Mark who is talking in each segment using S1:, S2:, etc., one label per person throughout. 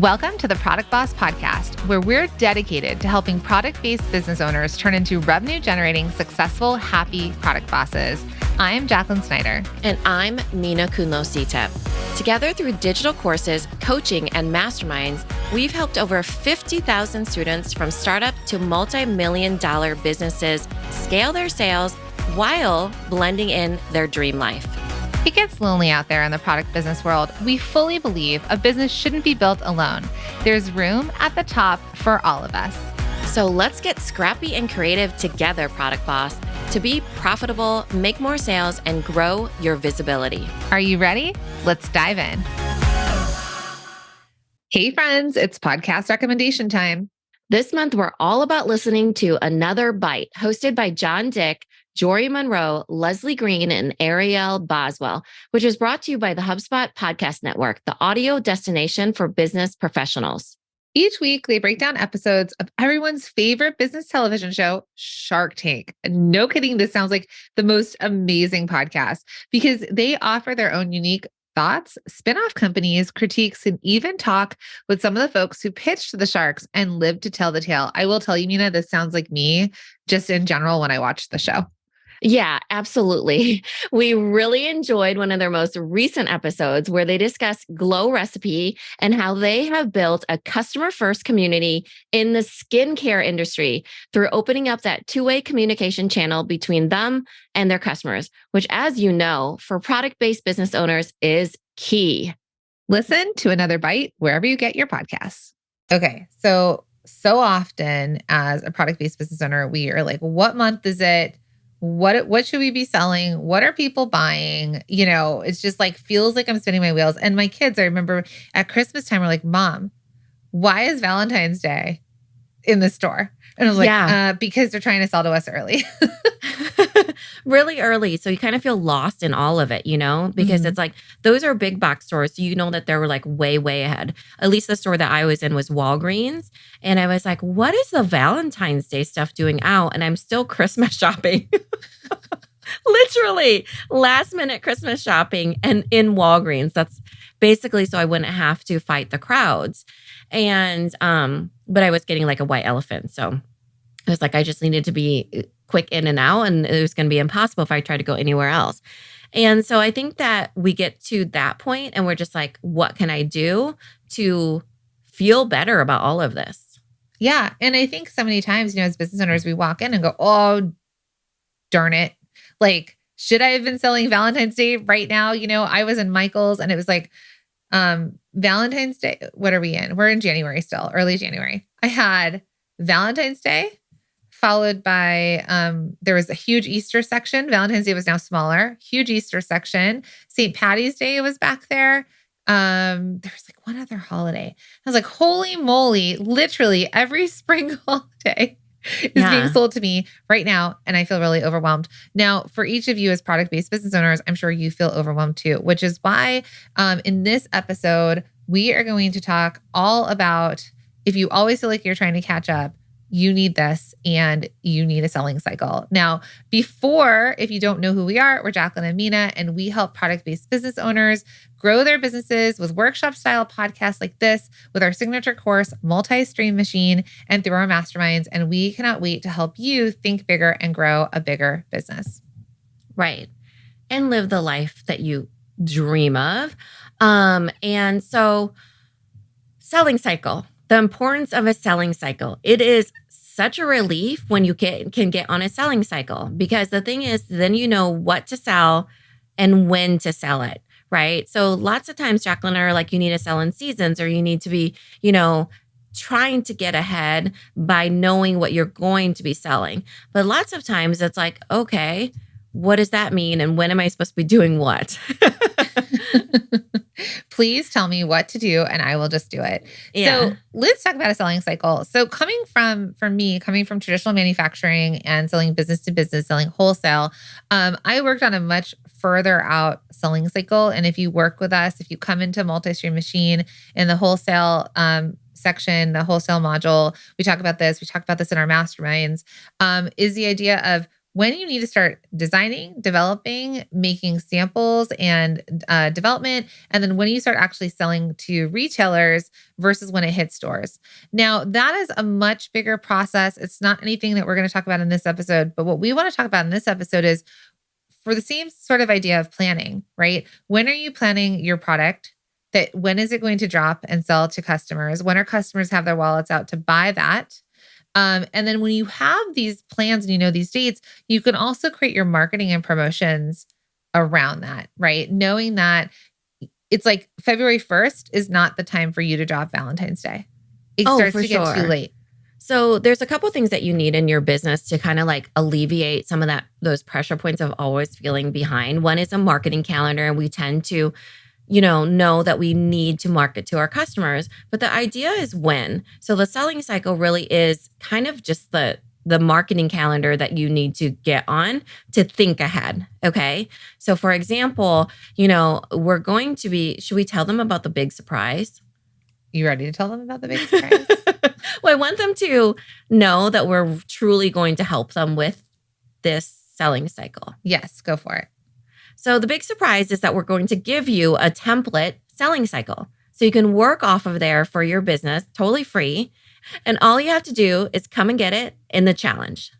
S1: Welcome to the Product Boss Podcast, where we're dedicated to helping product-based business owners turn into revenue-generating, successful, happy product bosses. I'm Jacqueline Snyder.
S2: And I'm Mina Kunlo-Sitep. Together through digital courses, coaching, and masterminds, we've helped over 50,000 students from startup to multi-million-dollar businesses scale their sales while blending in their dream life.
S1: It gets lonely out there in the product business world. We fully believe a business shouldn't be built alone. There's room at the top for all of us.
S2: So let's get scrappy and creative together, Product Boss, to be profitable, make more sales, and grow your visibility.
S1: Are you ready? Let's dive in. Hey friends, it's podcast recommendation time.
S2: This month, we're all about listening to Another Bite, hosted by John Dick, Jory Monroe, Leslie Green, and Ariel Boswell, which is brought to you by the HubSpot Podcast Network, the audio destination for business professionals.
S1: Each week, they break down episodes of everyone's favorite business television show, Shark Tank. No kidding, this sounds like the most amazing podcast because they offer their own unique thoughts, spin-off companies, critiques, and even talk with some of the folks who pitched the sharks and lived to tell the tale. I will tell you, Mina, this sounds like me just in general when I watched the show.
S2: Yeah, absolutely. We really enjoyed one of their most recent episodes where they discuss Glow Recipe and how they have built a customer-first community in the skincare industry through opening up that two-way communication channel between them and their customers, which, as you know, for product-based business owners is key.
S1: Listen to Another Bite wherever you get your podcasts. Okay, so often as a product-based business owner, we are like, what month is it? What should we be selling? What are people buying? You know, it's just like, feels like I'm spinning my wheels. And my kids, I remember at Christmas time, were like, Mom, why is Valentine's Day in the store? And I was like, because they're trying to sell to us early.
S2: Really early. So you kind of feel lost in all of it, you know, because it's like, those are big box stores. So you know that they were like way, way ahead. At least the store that I was in was Walgreens. And I was like, what is the Valentine's Day stuff doing out? And I'm still Christmas shopping. Literally last minute Christmas shopping and in Walgreens. That's basically so I wouldn't have to fight the crowds. And, but I was getting like a white elephant. So I was like, I just needed to be quick in and out, and it was going to be impossible if I tried to go anywhere else. And so I think that we get to that point and we're just like, what can I do to feel better about all of this?
S1: Yeah. And I think so many times, you know, as business owners, we walk in and go, oh, darn it. Like, should I have been selling Valentine's Day right now? You know, I was in Michael's and it was like, Valentine's Day. What are we in? We're in January still, early January. I had Valentine's Day, followed by, there was a huge Easter section. Valentine's Day was now smaller, huge Easter section. St. Patty's Day was back there. There was like one other holiday. I was like, holy moly, literally every spring holiday is being sold to me right now. And I feel really overwhelmed. Now, for each of you as product-based business owners, I'm sure you feel overwhelmed too, which is why in this episode, we are going to talk all about, if you always feel like you're trying to catch up, you need this and you need a selling cycle. Now, before, if you don't know who we are, we're Jacqueline and Mina, and we help product-based business owners grow their businesses with workshop-style podcasts like this, with our signature course, Multi-Stream Machine, and through our masterminds. And we cannot wait to help you think bigger and grow a bigger business.
S2: Right. And live the life that you dream of. And so selling cycle. The importance of a selling cycle. It is such a relief when you can get on a selling cycle, because the thing is, then you know what to sell and when to sell it, right? So lots of times, Jacqueline, are like, you need to sell in seasons, or you need to be, you know, trying to get ahead by knowing what you're going to be selling. But lots of times it's like, okay, what does that mean? And when am I supposed to be doing what?
S1: Please tell me what to do and I will just do it.
S2: Yeah.
S1: So let's talk about a selling cycle. So coming from traditional manufacturing and selling business to business, selling wholesale, I worked on a much further out selling cycle. And if you work with us, if you come into Multi-Stream Machine in the wholesale section, the wholesale module, we talk about this in our masterminds, is the idea of when you need to start designing, developing, making samples and development, and then when you start actually selling to retailers versus when it hits stores. Now, that is a much bigger process. It's not anything that we're going to talk about in this episode, but what we want to talk about in this episode is for the same sort of idea of planning, right? When are you planning your product? That when is it going to drop and sell to customers? When are customers have their wallets out to buy that? And then when you have these plans and you know these dates, you can also create your marketing and promotions around that, right? Knowing that it's like February 1st is not the time for you to drop Valentine's Day. It starts
S2: for
S1: to get too
S2: sure.
S1: late.
S2: So there's a couple things that you need in your business to kind of like alleviate some of those pressure points of always feeling behind. One is a marketing calendar, and we tend to know that we need to market to our customers. But the idea is when. So the selling cycle really is kind of just the marketing calendar that you need to get on to think ahead. Okay. So for example, we're going to should we tell them about the big surprise?
S1: You ready to tell them about the big surprise?
S2: Well, I want them to know that we're truly going to help them with this selling cycle.
S1: Yes, go for it.
S2: So the big surprise is that we're going to give you a template selling cycle. So you can work off of there for your business, totally free. And all you have to do is come and get it in the challenge.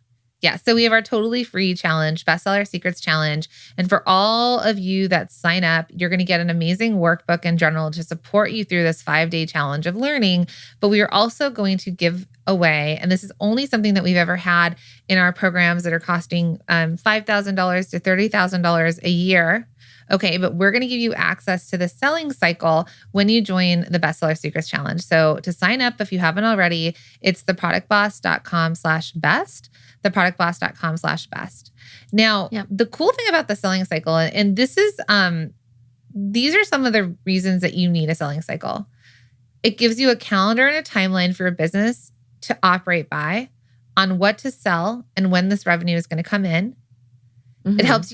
S1: Yeah. So we have our totally free challenge, Bestseller Secrets Challenge. And for all of you that sign up, you're going to get an amazing workbook and journal to support you through this 5-day challenge of learning. But we are also going to give away, and this is only something that we've ever had in our programs that are costing $5,000 to $30,000 a year. Okay, but we're going to give you access to the selling cycle when you join the Bestseller Secrets Challenge. So to sign up, if you haven't already, it's theproductboss.com/best, theproductboss.com/best. Now, The cool thing about the selling cycle, and this is, these are some of the reasons that you need a selling cycle. It gives you a calendar and a timeline for your business to operate by on what to sell and when this revenue is going to come in. Mm-hmm. It helps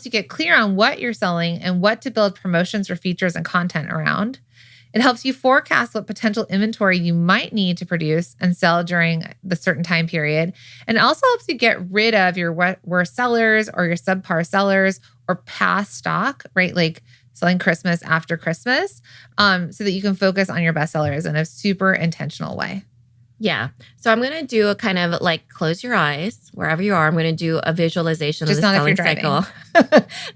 S1: you get clear on what you're selling and what to build promotions or features and content around. It helps you forecast what potential inventory you might need to produce and sell during the certain time period. And it also helps you get rid of your worst sellers or your subpar sellers or past stock, right? Like selling Christmas after Christmas, so that you can focus on your best sellers in a super intentional way.
S2: Yeah. So I'm going to do a kind of like close your eyes wherever you are. I'm going to do a visualization
S1: Just
S2: of the selling cycle.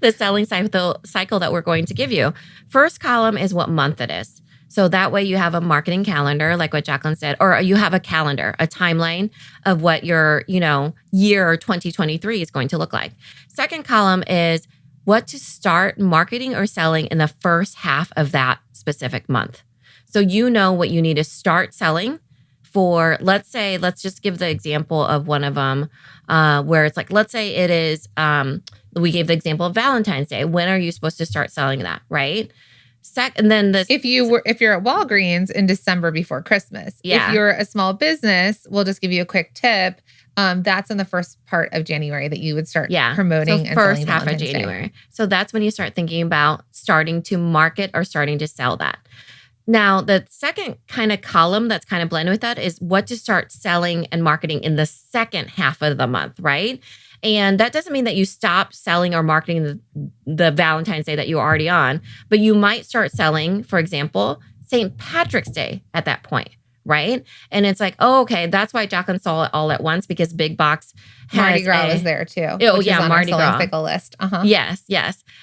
S2: The selling cycle that we're going to give you. First column is what month it is. So that way you have a marketing calendar, like what Jacqueline said, or you have a calendar, a timeline of what your, year 2023 is going to look like. Second column is what to start marketing or selling in the first half of that specific month. So you know what you need to start selling for. Let's just give the example of one of them where it's like, let's say it is, we gave the example of Valentine's Day. When are you supposed to start selling that, right? And then
S1: if you're at Walgreens in December before Christmas, if you're a small business, we'll just give you a quick tip. That's in the first part of January that you would start promoting and
S2: first
S1: selling
S2: half of January. Day. So that's when you start thinking about starting to market or starting to sell that. Now, the second kind of column that's kind of blended with that is what to start selling and marketing in the second half of the month, right? And that doesn't mean that you stop selling or marketing the Valentine's Day that you're already on, but you might start selling, for example, St. Patrick's Day at that point, right? And it's like, oh, okay, that's why Jacqueline saw it all at once, because Big Box has
S1: Mardi Gras was there too.
S2: Oh yeah, Mardi Gras
S1: cycle list.
S2: Yes.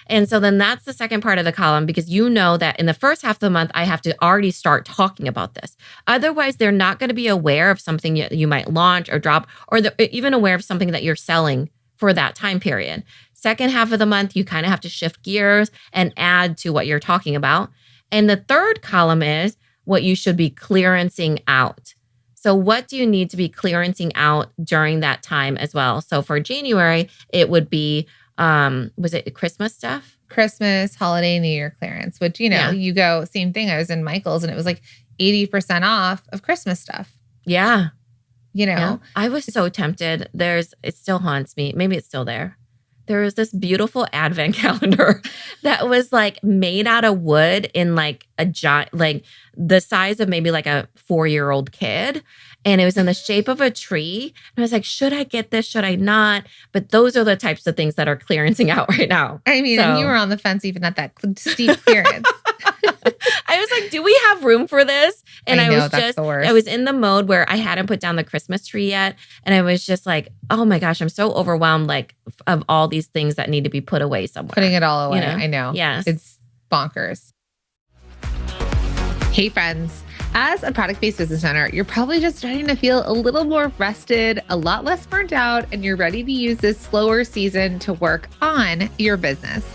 S2: And so then that's the second part of the column, because you know that in the first half of the month, I have to already start talking about this. Otherwise, they're not going to be aware of something you might launch or drop, or even aware of something that you're selling for that time period. Second half of the month, you kind of have to shift gears and add to what you're talking about. And the third column is what you should be clearancing out. So what do you need to be clearancing out during that time as well? So for January, it would be, was it Christmas stuff?
S1: Christmas, holiday, New Year clearance, which, you go, same thing. I was in Michael's and it was like 80% off of Christmas stuff.
S2: Yeah.
S1: Yeah.
S2: I was so tempted. It still haunts me. Maybe it's still there. There was this beautiful advent calendar that was like made out of wood in like a giant, like the size of maybe like a 4-year-old kid. and it was in the shape of a tree. And I was like, should I get this? Should I not? But those are the types of things that are clearancing out right now.
S1: I mean, and you were on the fence even at that steep clearance.
S2: I was like, do we have room for this? And
S1: I know, that's the worst.
S2: I was in the mode where I hadn't put down the Christmas tree yet. And I was just like, oh my gosh, I'm so overwhelmed, like of all these things that need to be put away somewhere.
S1: Putting it all away.
S2: You know?
S1: I know.
S2: Yes.
S1: It's bonkers. Hey friends, as a product-based business owner, you're probably just starting to feel a little more rested, a lot less burnt out, and you're ready to use this slower season to work on your business.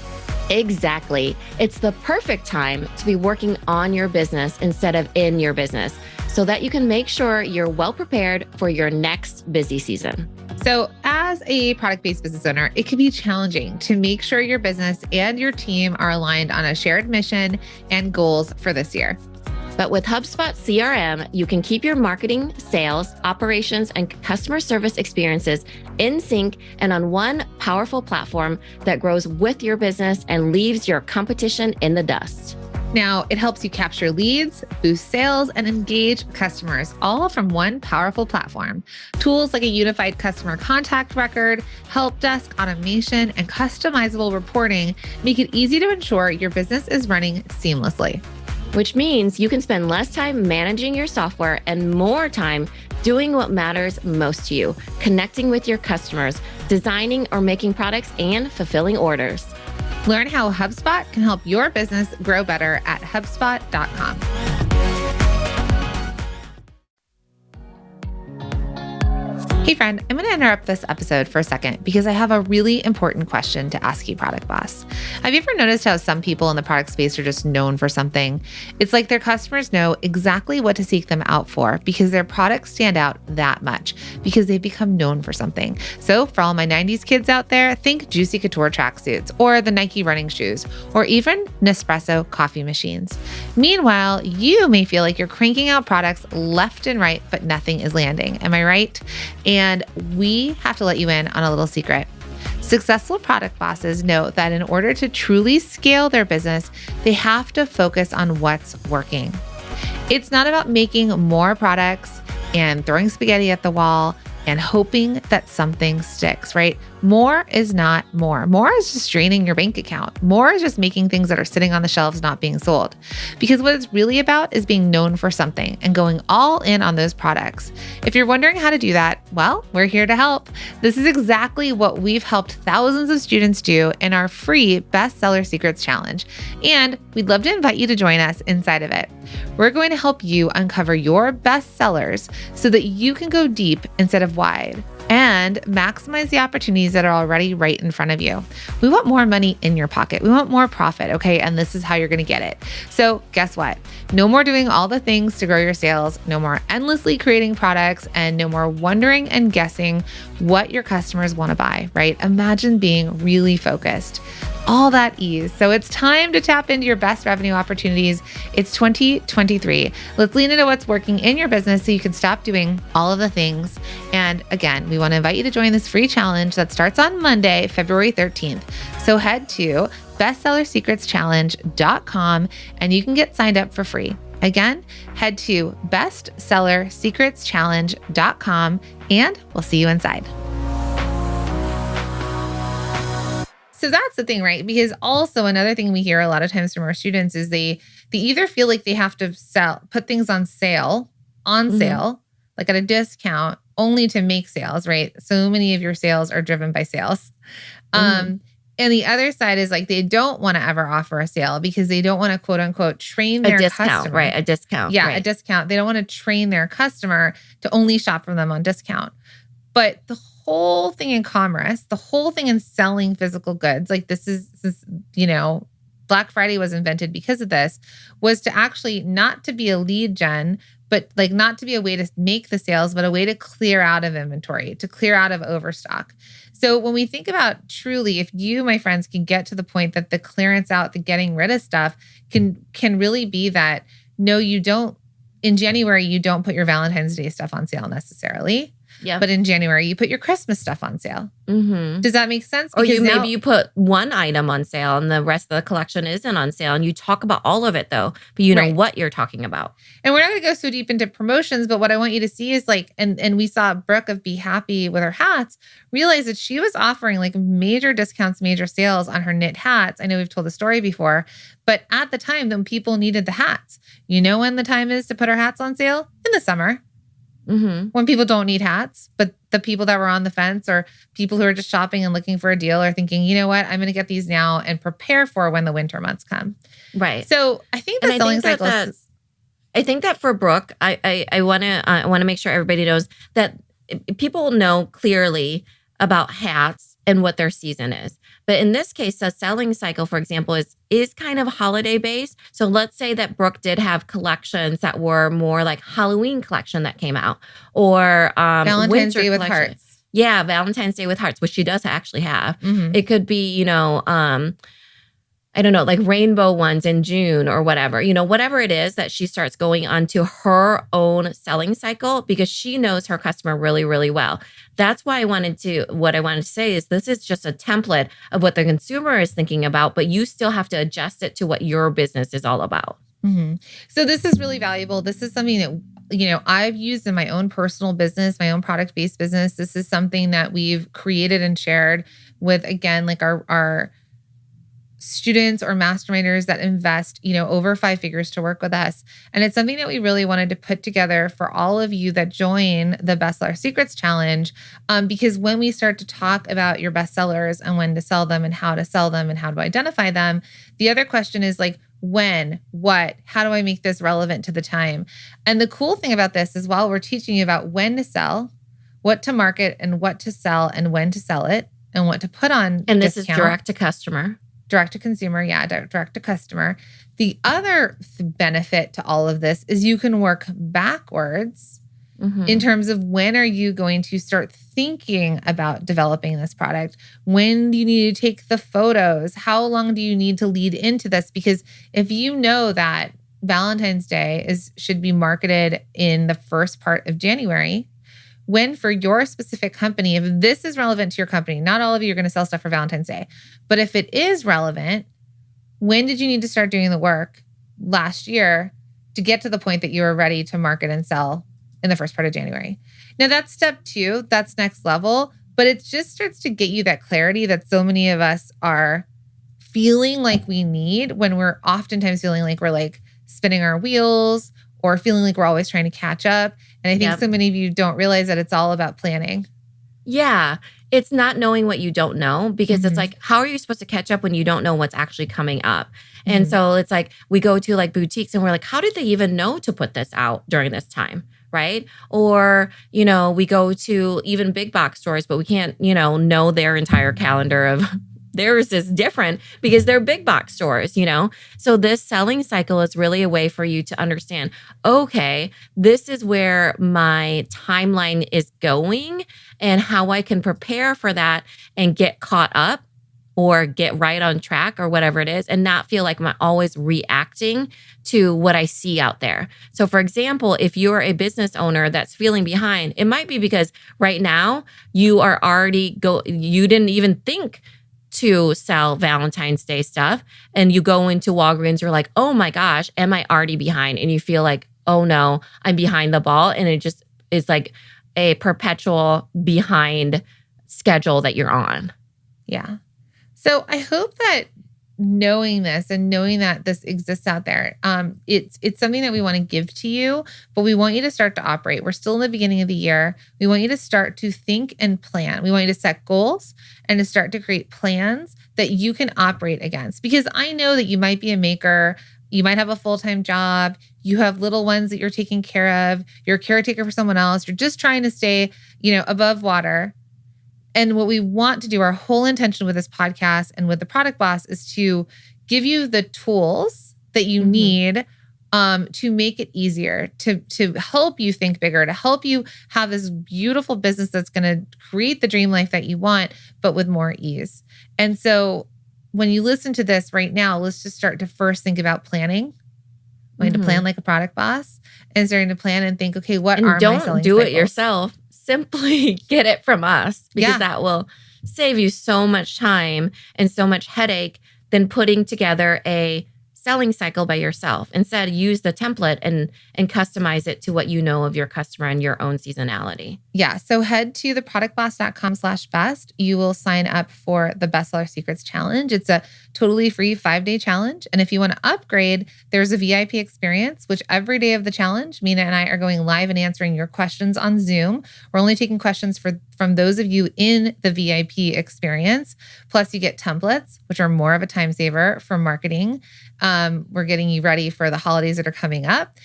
S2: Exactly. It's the perfect time to be working on your business instead of in your business so that you can make sure you're well prepared for your next busy season.
S1: So as a product-based business owner, it can be challenging to make sure your business and your team are aligned on a shared mission and goals for this year.
S2: But with HubSpot CRM, you can keep your marketing, sales, operations, and customer service experiences in sync and on one powerful platform that grows with your business and leaves your competition in the dust.
S1: Now, it helps you capture leads, boost sales, and engage customers, all from one powerful platform. Tools like a unified customer contact record, help desk automation, and customizable reporting make it easy to ensure your business is running seamlessly.
S2: Which means you can spend less time managing your software and more time doing what matters most to you, connecting with your customers, designing or making products, and fulfilling orders.
S1: Learn how HubSpot can help your business grow better at HubSpot.com. Hey friend, I'm going to interrupt this episode for a second because I have a really important question to ask you, Product Boss. Have you ever noticed how some people in the product space are just known for something? It's like their customers know exactly what to seek them out for because their products stand out that much because they've become known for something. So for all my 90s kids out there, think Juicy Couture tracksuits or the Nike running shoes or even Nespresso coffee machines. Meanwhile, you may feel like you're cranking out products left and right, but nothing is landing. Am I right? And we have to let you in on a little secret. Successful product bosses know that in order to truly scale their business, they have to focus on what's working. It's not about making more products and throwing spaghetti at the wall and hoping that something sticks, right? More is not more. More is just draining your bank account. More is just making things that are sitting on the shelves not being sold. Because what it's really about is being known for something and going all in on those products. If you're wondering how to do that, well, we're here to help. This is exactly what we've helped thousands of students do in our free Bestseller Secrets Challenge. And we'd love to invite you to join us inside of it. We're going to help you uncover your best sellers so that you can go deep instead of wide and maximize the opportunities that are already right in front of you. We want more money in your pocket. We want more profit, okay? And this is how you're going to get it. So guess what? No more doing all the things to grow your sales, no more endlessly creating products, and no more wondering and guessing what your customers want to buy, right? Imagine being really focused. All that ease. So it's time to tap into your best revenue opportunities. It's 2023. Let's lean into what's working in your business so you can stop doing all of the things. And again, we want to invite you to join this free challenge that starts on Monday, February 13th. So head to bestsellersecretschallenge.com and you can get signed up for free. Again, head to bestsellersecretschallenge.com and we'll see you inside. So that's the thing, right? Because also another thing we hear a lot of times from our students is they either feel like they have to put things on sale, like at a discount, only to make sales, right? So many of your sales are driven by sales. And the other side is like they don't want to ever offer a sale because they don't want to quote unquote train their customer.
S2: Right? A discount.
S1: Yeah,
S2: right.
S1: A discount. They don't want to train their customer to only shop from them on discount. But the whole thing in commerce, the whole thing in selling physical goods, like this is, Black Friday was invented because of this, was to actually not to be a lead gen, but like not to be a way to make the sales, but a way to clear out of inventory, to clear out of overstock. So when we think about truly, if you, my friends, can get to the point that the clearance out, the getting rid of stuff can really be that, no, you don't, in January, you don't put your Valentine's Day stuff on sale necessarily.
S2: Yeah.
S1: But in January, you put your Christmas stuff on sale.
S2: Mm-hmm.
S1: Does that make sense?
S2: Or
S1: Because
S2: maybe you put one item on sale and the rest of the collection isn't on sale. And you talk about all of it though, but you know
S1: Right.
S2: what you're talking about.
S1: And we're not going to go so deep into promotions, but what I want you to see is like, and we saw Brooke of Be Happy with her hats, realize that she was offering like major discounts, major sales on her knit hats. I know we've told the story before, but at the time when people needed the hats, you know when the time is to put our hats on sale? In the summer.
S2: Mm-hmm.
S1: When people don't need hats, but the people that were on the fence or people who are just shopping and looking for a deal are thinking, you know what, I'm going to get these now and prepare for when the winter months come.
S2: Right.
S1: So I think the selling cycle is...
S2: I think that for Brooke, I want to make sure everybody knows that people know clearly about hats and what their season is. But in this case, the selling cycle, for example, is kind of holiday based. So let's say that Brooke did have collections that were more like Halloween collection that came out, or
S1: Valentine's
S2: winter
S1: Day with
S2: collection.
S1: hearts.
S2: Yeah, Valentine's Day with hearts, which she does actually have.
S1: Mm-hmm.
S2: It could be, I don't know, like rainbow ones in June or whatever, whatever it is that she starts going onto her own selling cycle because she knows her customer really, really well. That's why what I wanted to say is this is just a template of what the consumer is thinking about, but you still have to adjust it to what your business is all about.
S1: Mm-hmm. So this is really valuable. This is something that, I've used in my own personal business, my own product-based business. This is something that we've created and shared with, again, like our students or masterminders that invest, over 5 figures to work with us. And it's something that we really wanted to put together for all of you that join the Bestseller Secrets Challenge. Because when we start to talk about your bestsellers and when to sell them and how to sell them and how to identify them, the other question is like, when, what, how do I make this relevant to the time? And the cool thing about this is while we're teaching you about when to sell, what to market and what to sell and when to sell it and what to put on
S2: And this
S1: discount.
S2: is direct to customer.
S1: Direct to consumer, yeah, direct to customer. The other benefit to all of this is you can work backwards in terms of when are you going to start thinking about developing this product? When do you need to take the photos? How long do you need to lead into this? Because if you know that Valentine's Day should be marketed in the first part of January, when for your specific company, if this is relevant to your company, not all of you are going to sell stuff for Valentine's Day, but if it is relevant, when did you need to start doing the work last year to get to the point that you were ready to market and sell in the first part of January? Now that's step 2, that's next level, but it just starts to get you that clarity that so many of us are feeling like we need when we're oftentimes feeling like we're like spinning our wheels or feeling like we're always trying to catch up. And I think so many of you don't realize that it's all about planning.
S2: Yeah. It's not knowing what you don't know because it's like, how are you supposed to catch up when you don't know what's actually coming up? And so it's like, we go to like boutiques and we're like, how did they even know to put this out during this time? Right. Or, we go to even big box stores, but we can't, know their entire calendar of theirs is different because they're big box stores, So this selling cycle is really a way for you to understand, okay, this is where my timeline is going and how I can prepare for that and get caught up or get right on track or whatever it is and not feel like I'm always reacting to what I see out there. So for example, if you're a business owner that's feeling behind, it might be because right now you are already you didn't even think to sell Valentine's Day stuff. And you go into Walgreens, you're like, oh my gosh, am I already behind? And you feel like, oh no, I'm behind the ball. And it just is like a perpetual behind schedule that you're on.
S1: Yeah. So I hope that knowing this and knowing that this exists out there, it's something that we want to give to you, but we want you to start to operate. We're still in the beginning of the year. We want you to start to think and plan. We want you to set goals and to start to create plans that you can operate against. Because I know that you might be a maker, you might have a full-time job, you have little ones that you're taking care of, you're a caretaker for someone else, you're just trying to stay, above water. And what we want to do, our whole intention with this podcast and with the Product Boss is to give you the tools that you need to make it easier, to help you think bigger, to help you have this beautiful business that's going to create the dream life that you want, but with more ease. And so when you listen to this right now, let's just start to first think about planning. Going to plan like a product boss and starting to plan and think, okay, what are my selling
S2: Don't do
S1: cycles?
S2: it yourself. simply get it from us, because
S1: Yeah.
S2: that will save you so much time and so much headache than putting together a selling cycle by yourself. Instead, use the template and customize it to what you know of your customer and your own seasonality.
S1: Yeah. So head to theproductboss.com/best. You will sign up for the Bestseller Secrets Challenge. It's a totally free 5-day challenge. And if you want to upgrade, there's a VIP experience, which every day of the challenge, Mina and I are going live and answering your questions on Zoom. We're only taking questions from those of you in the VIP experience. Plus, you get templates, which are more of a time saver for marketing. We're getting you ready for the holidays that are coming up.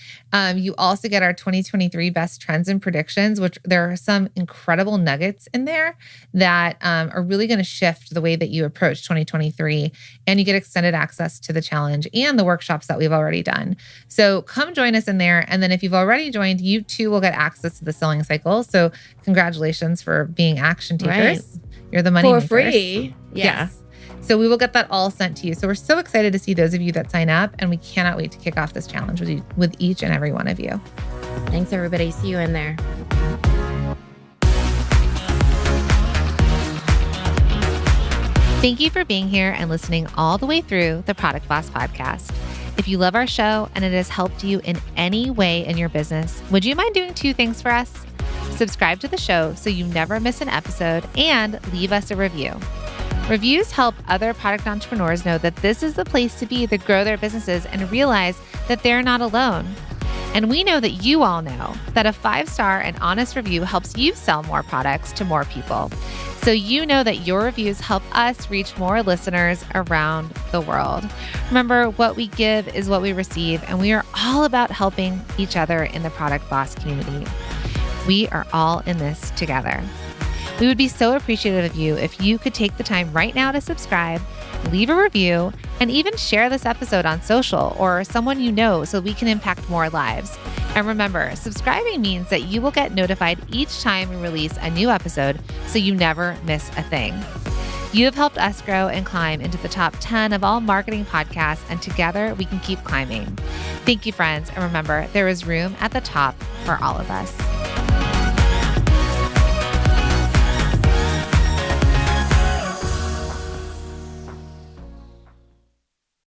S1: You also get our 2023 best trends and predictions, which there are some incredible nuggets in there that are really going to shift the way that you approach 2023. And you get extended access to the challenge and the workshops that we've already done. So come join us in there. And then if you've already joined, you too will get access to the selling cycle. So congratulations for being action takers.
S2: Right.
S1: You're the money
S2: For
S1: makers.
S2: free. Yeah.
S1: Yes. So we will get that all sent to you. So we're so excited to see those of you that sign up, and we cannot wait to kick off this challenge with each and every one of you.
S2: Thanks, everybody. See you in there.
S1: Thank you for being here and listening all the way through the Product Boss podcast. If you love our show and it has helped you in any way in your business, would you mind doing 2 things for us? Subscribe to the show so you never miss an episode, and leave us a review. Reviews help other product entrepreneurs know that this is the place to be to grow their businesses and realize that they're not alone. And we know that you all know that a 5-star and honest review helps you sell more products to more people. So you know that your reviews help us reach more listeners around the world. Remember, what we give is what we receive, and we are all about helping each other in the Product Boss community. We are all in this together. We would be so appreciative of you if you could take the time right now to subscribe, leave a review, and even share this episode on social or someone you know so we can impact more lives. And remember, subscribing means that you will get notified each time we release a new episode so you never miss a thing. You have helped us grow and climb into the top 10 of all marketing podcasts, and together we can keep climbing. Thank you, friends. And remember, there is room at the top for all of us.